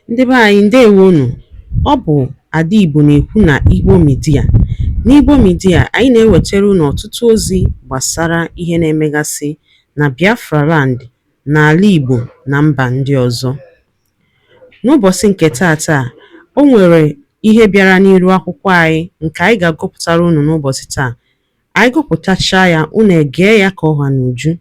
Ndị be anyị ndewonu. Ọ bụ Ada Igbo na-ekwu na Igbo Media. N'Igbo Media, anyị na-ewetara unu ọtụtụ ozi gbasara ihe na-emegasị na Biafra Land, n'ala Igbo na mba ndị ọzọ. N'ụbọchị nke taata, o nwere ihe bịara n'iru akwụkwọ anyị nke anyị ga-agụpụtara unu n'ụbọchị taa. Anyị gụpụtachaa ya, unu egee ya ka ọha n'uju.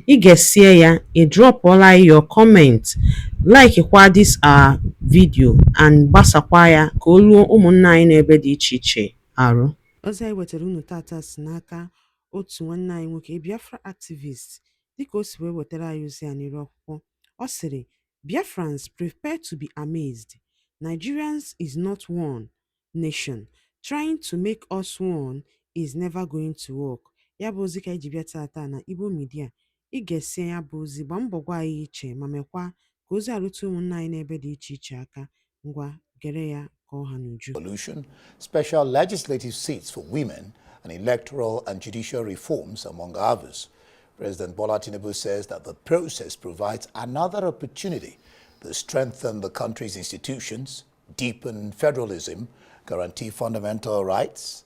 Ị ga-esie ya, ị drọpụọla your comment, like kwa this our video and gbasakwa ya ka o ruo ụmụnna anyị n'ebe dị iche iche arụ. Ozi anyị wetara unu tata si n'aka otu nwanne anyị nwoke, Biafra activist, dịka o si wee wetara anyị ozi ya n'iru akwụkwọ. Ọ sịrị, Biafrans prepare to be amazed. Nigerians is not one nation. Trying to make us one is never going to work. Ya bụ ozi ka anyị ji bịa tata na Igbo Media. Ị ga-esi ya bụ ozi, gbaa mbọ gwa anyị iche ma mekwa ka ozi arụtụ ụmụnna anyị n'ebe dị iche iche aka. Ngwa gere ya ka ọha n'uju. Solution, special legislative seats for women, and electoral and judicial reforms, among others. President Bola Tinubu says that the process provides another opportunity to strengthen the country's institutions, deepen federalism, guarantee fundamental rights,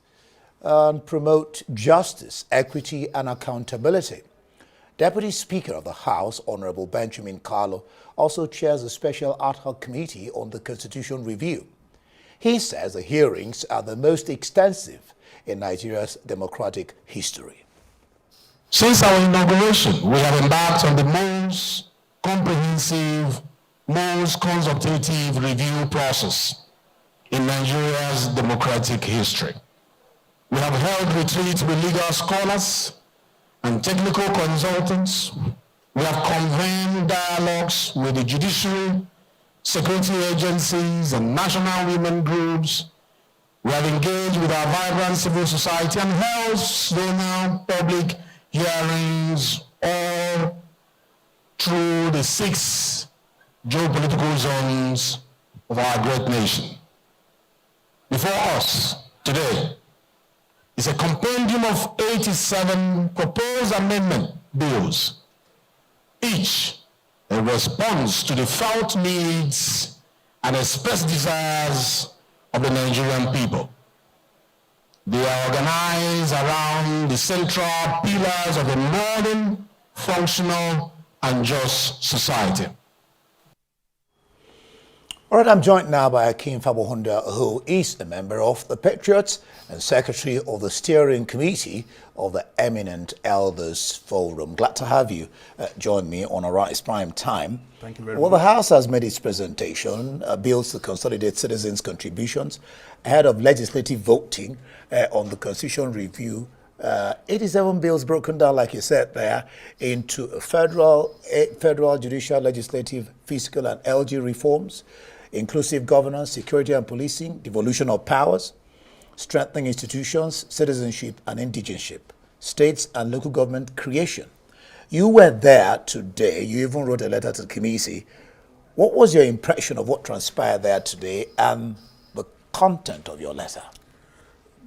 and promote justice, equity, and accountability. Deputy Speaker of the House, Honorable Benjamin Kalu, also chairs a special ad hoc committee on the Constitution review. He says the hearings are the most extensive in Nigeria's democratic history. Since our inauguration, we have embarked on the most comprehensive, most consultative review process in Nigeria's democratic history. We have held retreats with legal scholars and technical consultants. We have convened dialogues with the judiciary, security agencies, and national women groups. We have engaged with our vibrant civil society and held public hearings all through the 6 geopolitical zones of our great nation. Before us today is a compendium of 87 proposed amendment bills, each a response to the felt needs and expressed desires of the Nigerian people. They are organized around the central pillars of a modern, functional, and just society. All right, I'm joined now by Akin Fabohunda, who is a member of the Patriots and Secretary of the Steering Committee of the Eminent Elders Forum. Glad to have you join me on Arise Prime Time. Thank you very much. Well, the House has made its presentation, bills to consolidate citizens' contributions ahead of legislative voting on the Constitution review. 87 bills broken down, like you said there, into federal, judicial, legislative, fiscal, and LG reforms, inclusive governance, security and policing, devolution of powers, strengthening institutions, citizenship and indigenship, states and local government creation. You were there today. You even wrote a letter to the committee. What was your impression of what transpired there today and the content of your letter?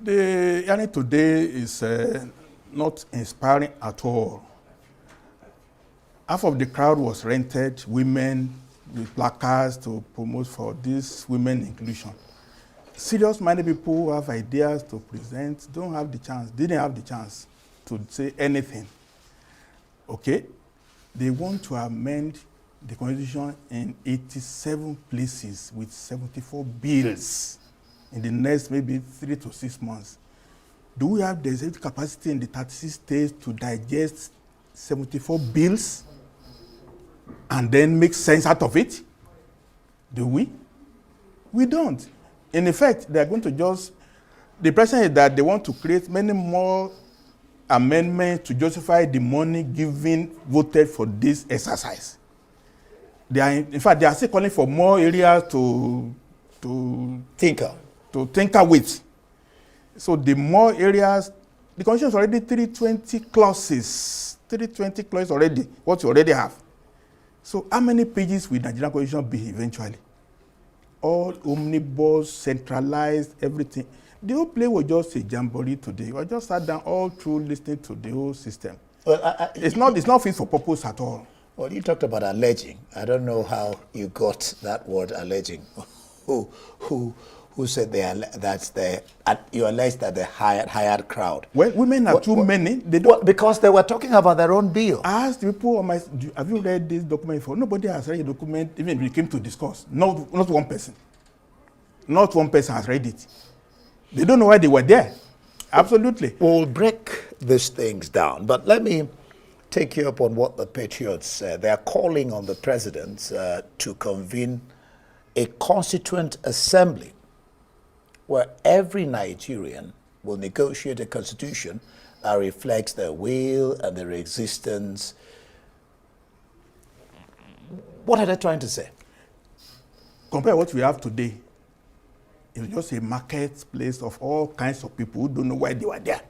The hearing today is not inspiring at all. Half of the crowd was rented, women with placards to promote for this women inclusion. Serious-minded people who have ideas to present didn't have the chance to say anything. Okay? They want to amend the Constitution in 87 places with 74 bills in the next maybe 3 to 6 months. Do we have the executive capacity in the 36 states to digest 74 bills and then make sense out of it? Do we? We don't. In effect, they are going to the impression is that they want to create many more amendments to justify the money given, voted for this exercise. In fact, they are still calling for more areas to tinker with. So the more areas, the Constitution is already 320 clauses. 320 clauses already, what you already have. So how many pages will Nigerian Constitution be eventually? All omnibus, centralized, everything. The whole play was just a jamboree today. We just sat down all through listening to the whole system. Well, it's not fit for purpose at all. Well, you talked about alleging. I don't know how you got that word alleging. Who said you allege that they hired crowd? Well, women are too many. They don't. Well, because they were talking about their own bill. I asked people on my, have you read this document before? Nobody has read a document, even we came to discuss. Not one person. Not one person has read it. They don't know why they were there. Absolutely. We'll break these things down, but let me take you up on what the Patriots said. They are calling on the president to convene a constituent assembly where every Nigerian will negotiate a constitution that reflects their will and their existence. What are they trying to say? Compare what we have today. It's just a marketplace of all kinds of people who don't know why they were there.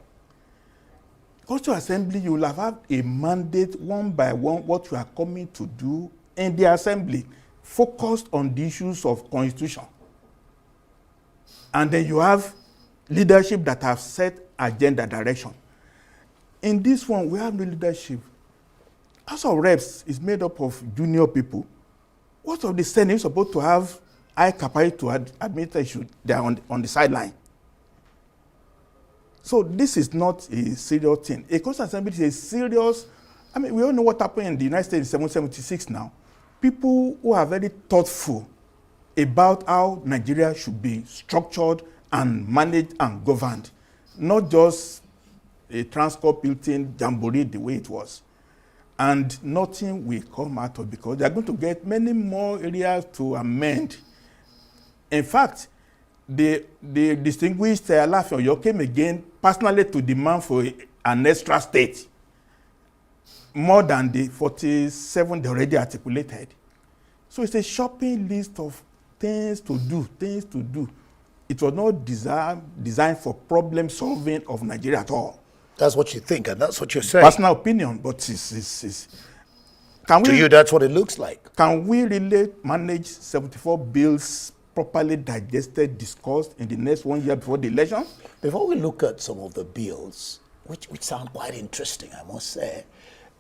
Constituent assembly, you will have a mandate one by one what you are coming to do in the assembly, focused on the issues of constitution. And then you have leadership that have set agenda direction. In this one, we have no leadership. House of Reps is made up of junior people. What of the Senate is supposed to have high capacity to admit issue? They are on the sideline. So this is not a serious thing. A Constituent Assembly is a serious, I mean, we all know what happened in the United States in 1776 now. People who are very thoughtful about how Nigeria should be structured and managed and governed, not just a Transcorp Hilton jamboree the way it was. And nothing will come out of it because they are going to get many more areas to amend. In fact, the distinguished Alaafin Oyo came again personally to demand for an extra state, more than the 47 they already articulated. So it's a shopping list of things to do. It was not designed for problem solving of Nigeria at all. That's what you think, and that's what you're saying. Personal opinion, but to you, that's what it looks like. Can we really manage 74 bills properly digested, discussed in the next 1 year before the election? Before we look at some of the bills, which sound quite interesting, I must say,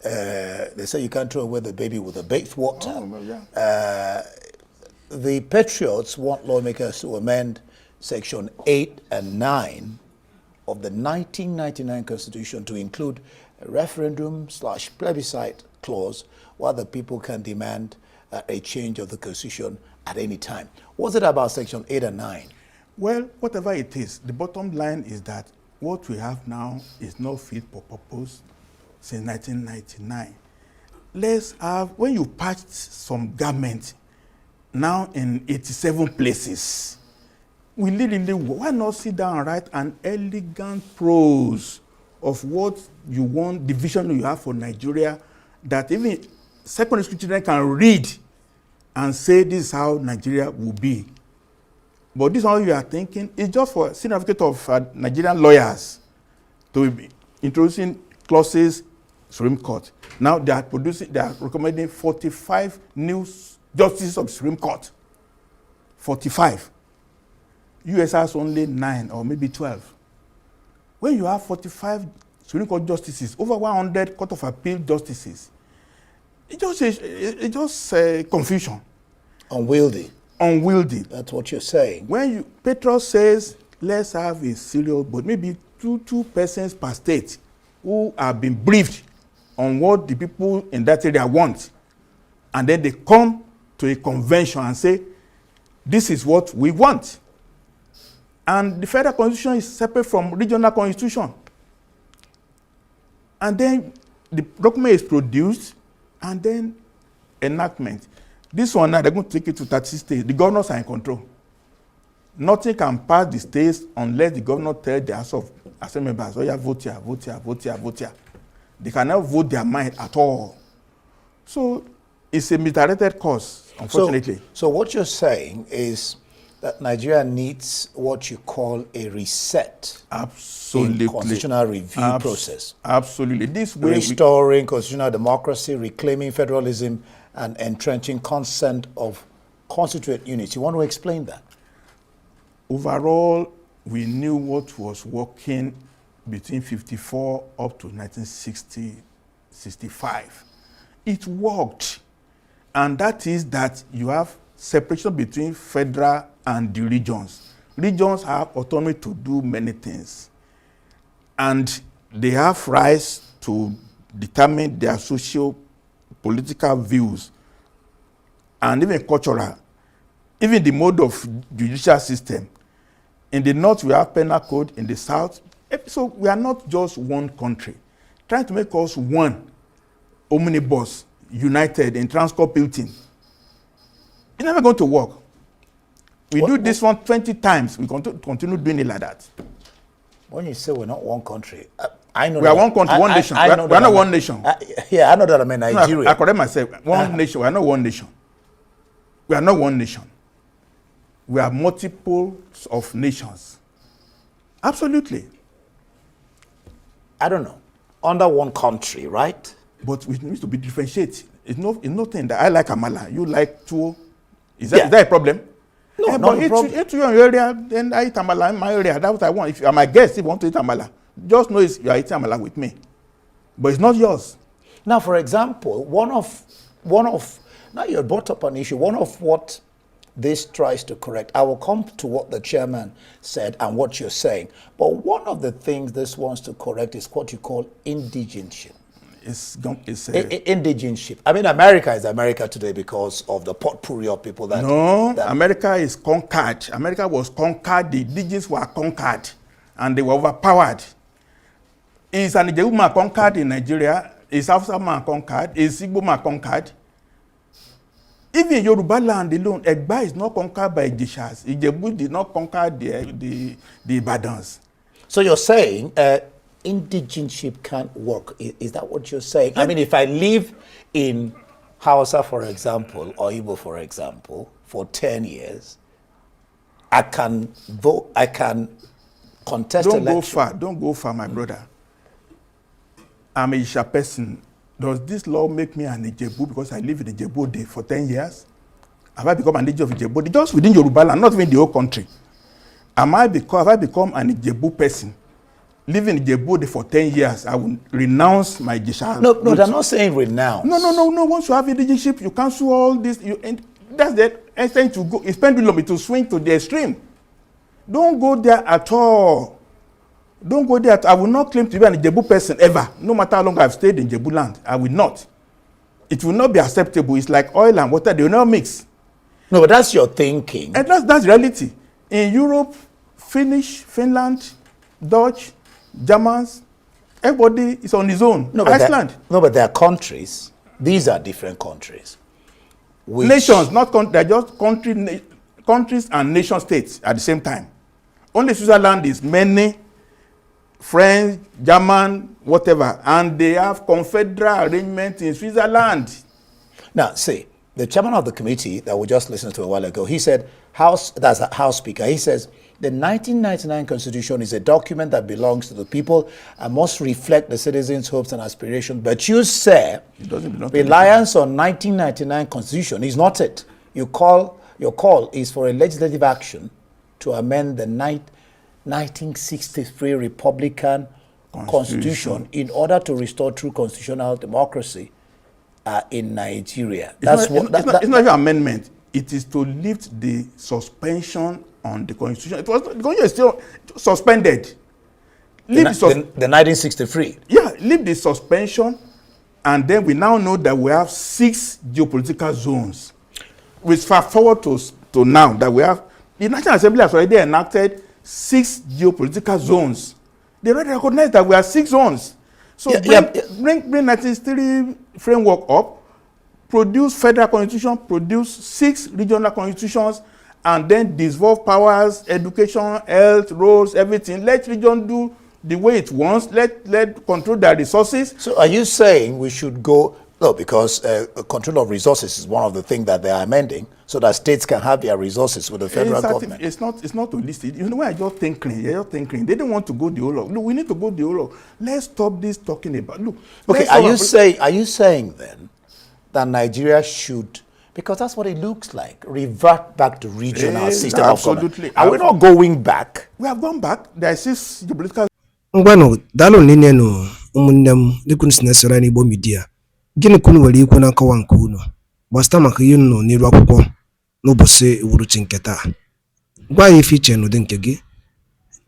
they say you can't throw away the baby with the bathwater. Oh, well, yeah. The Patriots want lawmakers to amend Section 8 and 9 of the 1999 Constitution to include a referendum/plebiscite clause where the people can demand a change of the Constitution at any time. What's it about Section 8 and 9? Well, whatever it is, the bottom line is that what we have now is not fit for purpose since 1999. Let's have, when you patched some garment now in 87 places, why not sit down and write an elegant prose of what you want, the vision you have for Nigeria, that even secondary school children can read and say this is how Nigeria will be. But this is all you are thinking is just for senior advocate of Nigerian lawyers to be introducing clauses Supreme Court. Now they are recommending 45 new justices of the Supreme Court. 45. US has only 9 or maybe 12. When you have 45 Supreme Court justices, over 100 Court of Appeal justices, it's just confusion. Unwieldy. That's what you're saying. When Petros says, let's have a serious, but maybe two persons per state who have been briefed on what the people in that area want, and then they come to a convention and say, this is what we want. And the federal constitution is separate from regional constitution. And then the document is produced, and then enactment. This one now, they're going to take it to 30 states. The governors are in control. Nothing can pass the states unless the governor tells the House of Assembly members, oh yeah, vote here, vote here, vote here, vote here. They cannot vote their mind at all. So it's a misdirected course, unfortunately. So what you're saying is that Nigeria needs what you call a reset. Absolutely. In constitutional review process. Absolutely. This way, restoring constitutional democracy, reclaiming federalism, and entrenching consent of constituent units. You want to explain that? Overall, we knew what was working between 54 up to 1960, 65. it worked. And that is that you have separation between federal and the regions. Regions have autonomy to do many things. And they have rights to determine their socio-political views and even cultural, even the mode of judicial system. In the north, we have penal code. In the south, so we are not just one country. Trying to make us one omnibus, united in Transcorp Hilton. It's never going to work. We do this one 20 times. We continue doing it like that. When you say we're not one country, I know we are one country, one nation. We are not one nation. Yeah, I know that I'm in Nigeria. I correct myself. One nation. We are not one nation. We are not one nation. We are multiples of nations. Absolutely. I don't know. Under one country, right? But we need to be differentiated. It's nothing that I like amala. You like tuwo. Is that a problem? No, but not a problem. Eat your area, then I eat amala in my area. That's what I want. If you are my guest, if you want to eat amala, just know you are eating amala with me. But it's not yours. Now, for example, one of now you brought up an issue. One of what this tries to correct, I will come to what the chairman said and what you're saying. But one of the things this wants to correct is what you call indigenship. Indigenship. I mean, America is America today because of the potpourri of people that... No, America is conquered. America was conquered. The indigenous were conquered. And they were overpowered. Is an Ijebu man conquered in Nigeria? Is Hausa man conquered? Is Igbo man conquered? Even Yoruba land alone, Egba is not conquered by Ijeshas. Ijebu did not conquer the Ibadans. So you're saying indigenship can't work. Is that what you're saying? I mean, if I live in Hausa, for example, or Igbo, for example, for 10 years, I can vote, I can contest election. Don't go far, my brother. I'm a Isha person. Does this law make me an Ijebu because I live in Ijebu for 10 years? Have I become an Ijebu of Ijebu? Just within Yoruba land, not even the whole country. Have I become an Ijebu person? Living in Ijebu for 10 years, I will renounce my Ijesha. No, they're not saying renounce. No. Once you have indigenship, you cancel all this. That's the extent to go. It's pendulum to swing to the extreme. Don't go there at all. Don't go there. I will not claim to be an Ijebu person ever. No matter how long I've stayed in Ijebu land, I will not. It will not be acceptable. It's like oil and water. They will not mix. No, but that's your thinking. And that's reality. In Europe, Finnish, Finland, Dutch, Germans, everybody is on his own. Iceland. But there are countries. These are different countries. Nations, not countries. They're just countries and nation states at the same time. Only Switzerland is many, French, German, whatever, and they have confederal arrangement in Switzerland. Now, see, the chairman of the committee that we just listened to a while ago, he said, that's a House Speaker, he says, the 1999 Constitution is a document that belongs to the people and must reflect the citizens' hopes and aspirations. But you say reliance on 1999 Constitution is not it. Your call is for a legislative action to amend the 1963 Republican Constitution in order to restore true constitutional democracy in Nigeria. It's not even an amendment. It is to lift the suspension on the Constitution. The Constitution is still suspended. The 1963. Yeah, leave the suspension, and then we now know that we have 6 geopolitical zones. Which fast forward to now that we have, the National Assembly has already enacted 6 geopolitical zones. They already recognize that we have 6 zones. So bring 1963 framework up, produce federal constitution, produce 6 regional constitutions, and then dissolve powers, education, health, roads, everything. Let region do the way it wants. Let control their resources. So are you saying we should go, no, because control of resources is one of the things that they are amending, so that states can have their resources with the federal government. It's not holistic. You know why you're thinking? They don't want to go the whole lot. Look, we need to go the whole lot. Let's stop this talking about. Look. Okay, are you saying then that Nigeria should, because that's what it looks like, revert back to regional system of government? Are we not going back? We have gone back. There is this geopolitical. Ngwano dalo nene no umunnem likun sinesera ni bo media. Gịnị ka unu nwere ikwu na nkọwa nke unu gbasara maka ihe unu nọ n'iru akwụkwọ n'ụbọchị uhuruchi nke taa? Gwa anyị ife iche n'ụdị nke gị,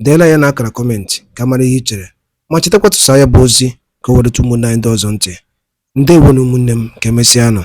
deela ya n'akara kọmentị ka mara ihe i chere, ma chetakwa tụsaa ya bụ ozi ka o wereta ụmụnne anyị ndị ọzọ ntị. Ndewonu ụmụnne m, ka emesịanụ.